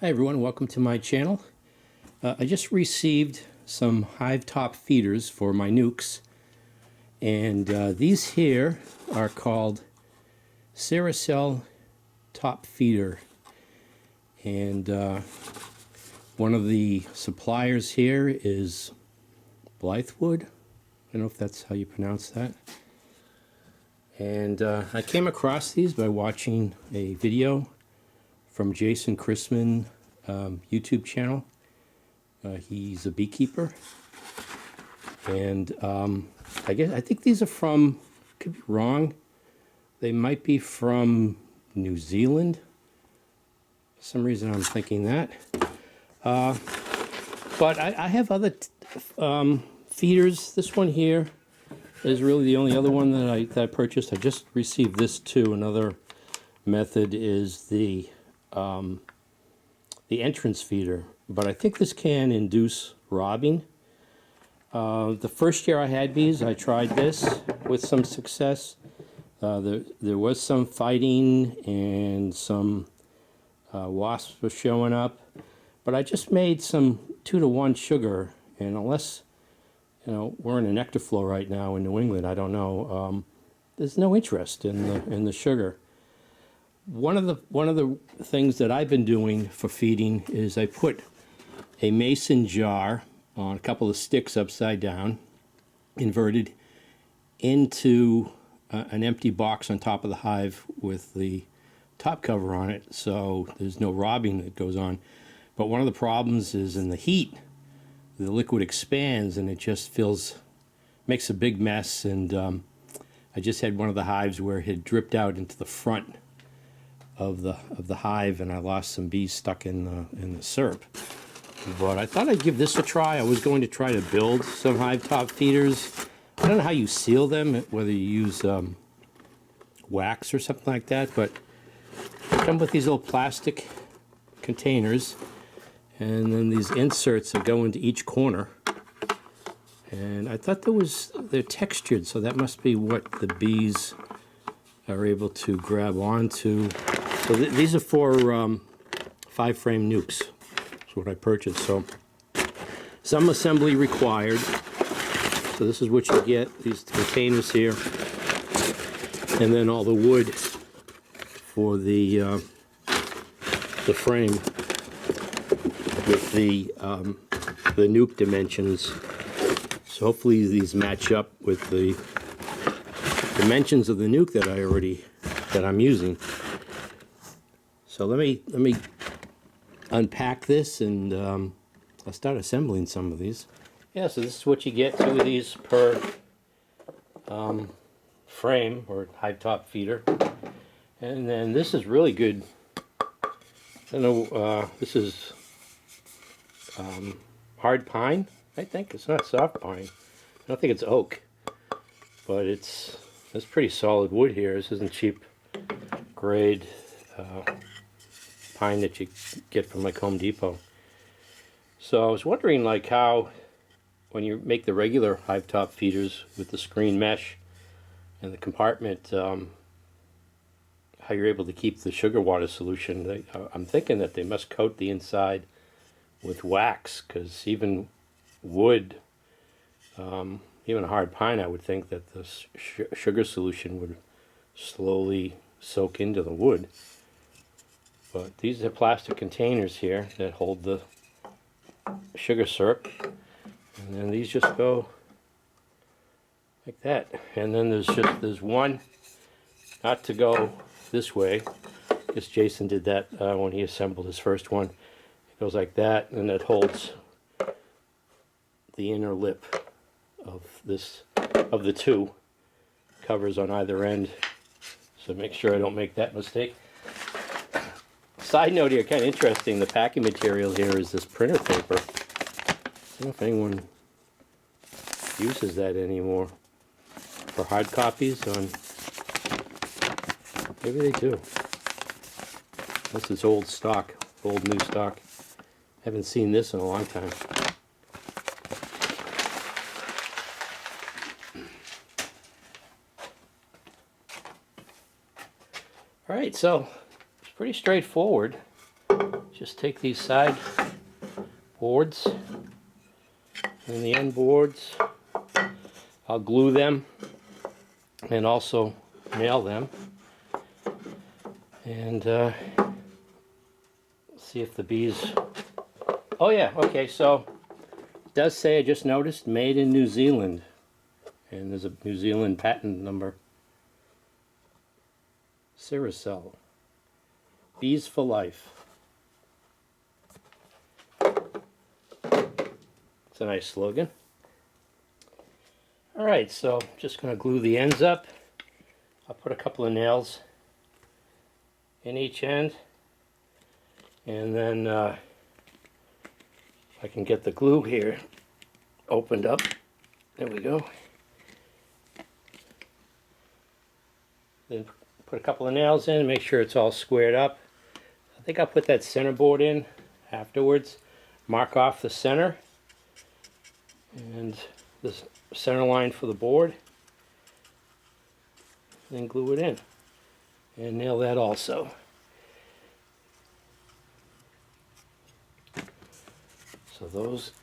Hi everyone, welcome to my channel. I just received some hive top feeders for my nukes, and these here are called Ceracell top feeder, and one of the suppliers here is Blythewood. I don't know if that's how you pronounce that. And I came across these by watching a video from Jason Chrisman YouTube channel. He's a beekeeper, and I think these are from, could be wrong, they might be from New Zealand. For some reason I'm thinking that. But I have other feeders. This one here is really the only other one that I purchased. I just received this too. Another method is the entrance feeder, but I think this can induce robbing. The first year I had bees, I tried this with some success. There was some fighting and some wasps were showing up, but I just made some 2-to-1 sugar, and unless we're in a nectar flow right now in New England, I don't know. There's no interest in the sugar. One of the things that I've been doing for feeding is I put a mason jar on a couple of sticks upside down, inverted, into an empty box on top of the hive with the top cover on it, so there's no robbing that goes on. But one of the problems is in the heat, the liquid expands and it just makes a big mess. And I just had one of the hives where it had dripped out into the front of the hive, and I lost some bees stuck in the syrup. But I thought I'd give this a try. I was going to try to build some hive top feeders. I don't know how you seal them, whether you use wax or something like that, but they come with these little plastic containers, and then these inserts that go into each corner. And I thought they're textured, so that must be what the bees are able to grab onto. So these are for 5-frame nukes. That's what I purchased. So some assembly required. So this is what you get, these containers here. And then all the wood for the frame with the nuke dimensions. So hopefully these match up with the dimensions of the nuke that I'm using. So let me unpack this, and I'll start assembling some of these. Yeah, so this is what you get, 2 of these per frame or hive top feeder. And then this is really good. I don't know, this is hard pine, I think. It's not soft pine. I don't think it's oak, but it's pretty solid wood here. This isn't cheap grade pine that you get from like Home Depot. So I was wondering, like, how when you make the regular hive top feeders with the screen mesh and the compartment, how you're able to keep the sugar water solution. I'm thinking that they must coat the inside with wax, because even wood, even a hard pine, I would think that the sugar solution would slowly soak into the wood. But these are plastic containers here that hold the sugar syrup, and then these just go like that. And then there's one not to go this way. I guess Jason did that when he assembled his first one. It goes like that, and it holds the inner lip of the 2 covers on either end. So make sure I don't make that mistake. Side note here, kind of interesting, the packing material here is this printer paper. I don't know if anyone uses that anymore for hard copies on. Maybe they do. This is old stock, old new stock. Haven't seen this in a long time. Alright, so it's pretty straightforward. just take these side boards and the end boards. I'll glue them and also nail them, and see if the bees. Oh yeah, okay, so it does say, I just noticed, made in New Zealand, and there's a New Zealand patent number. Ceracell, bees for life. It's a nice slogan. Alright, so I'm just going to glue the ends up. I'll put a couple of nails in each end, and then I can get the glue here opened up. There we go. Then put a couple of nails in and make sure it's all squared up. I think I'll put that center board in afterwards. Mark off the center and the center line for the board. Then glue it in and nail that also. So those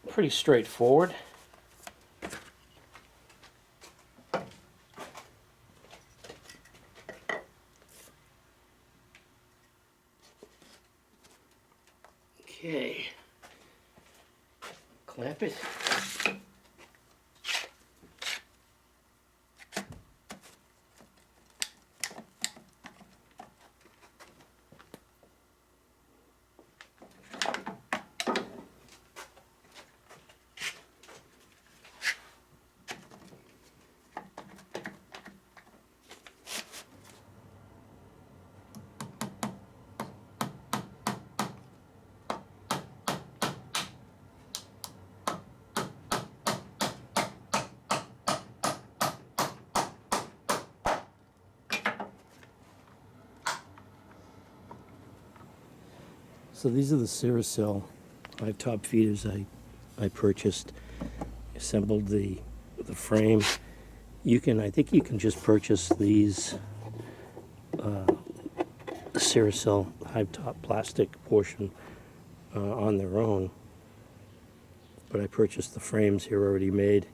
pretty straightforward. Okay, clamp it. So these are the Ceracell Hive top feeders I purchased. Assembled the frame. I think you can just purchase these Ceracell Hive top plastic portion on their own. But I purchased the frames here already made.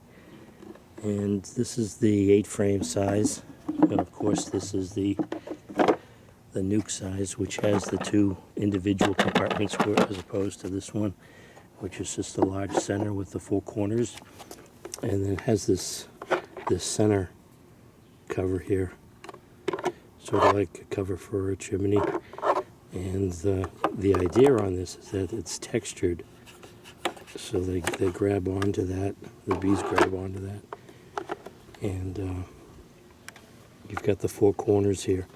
And this is the 8-frame size. And of course this is the nuke size, which has the 2 individual compartments as opposed to this one, which is just a large center with the 4 corners, and then it has this center cover here, sort of like a cover for a chimney. And the idea on this is that it's textured, so they grab onto that, the bees grab onto that, and you've got the 4 corners here,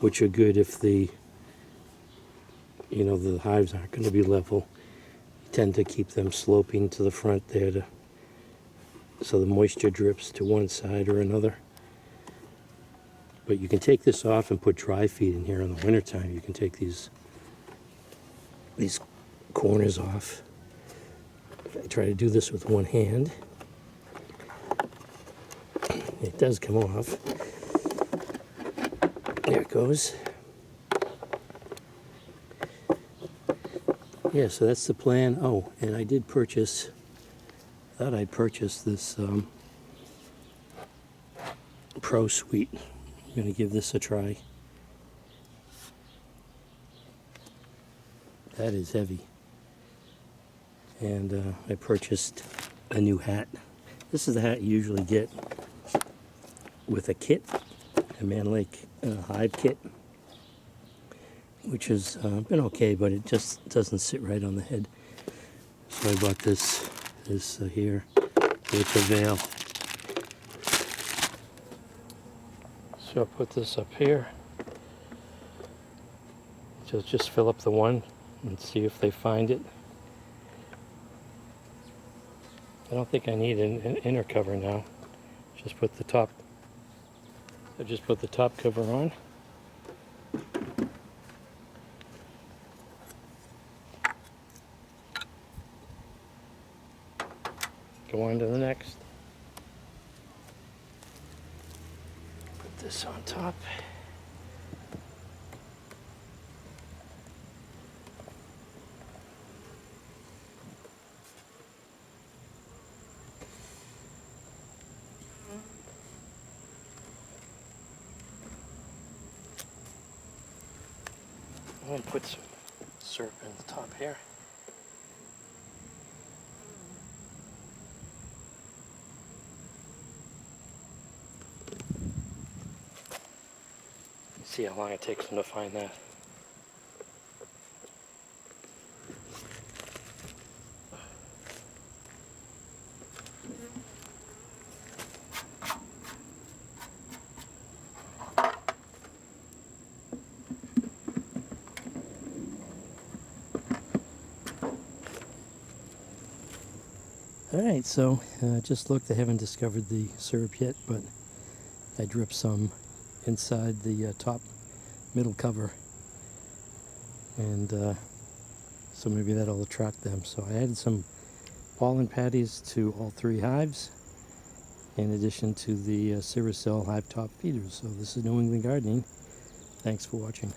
which are good if the hives aren't going to be level. You tend to keep them sloping to the front there, so the moisture drips to one side or another. But you can take this off and put dry feed in here in the wintertime. You can take these corners off. I try to do this with one hand. It does come off. There it goes. Yeah, so that's the plan. Oh, and I did purchase, thought I'd purchase this Pro Suite. I'm going to give this a try. That is heavy. And I purchased a new hat. This is the hat you usually get with a kit, a Man Lake Hive kit, which has been okay, but it just doesn't sit right on the head. So I bought this here with the veil. So I'll put this up here. So just fill up the one and see if they find it. I don't think I need an inner cover now. Just put the top. I just put the top cover on. Go on to the next. Put this on top. going to put some syrup in the top here. See how long it takes them to find that. Alright, so just looked, I haven't discovered the syrup yet, but I dripped some inside the top middle cover, and so maybe that'll attract them. So I added some pollen patties to all 3 hives, in addition to the Ceracell Hive top feeders. So this is New England Gardening. Thanks for watching.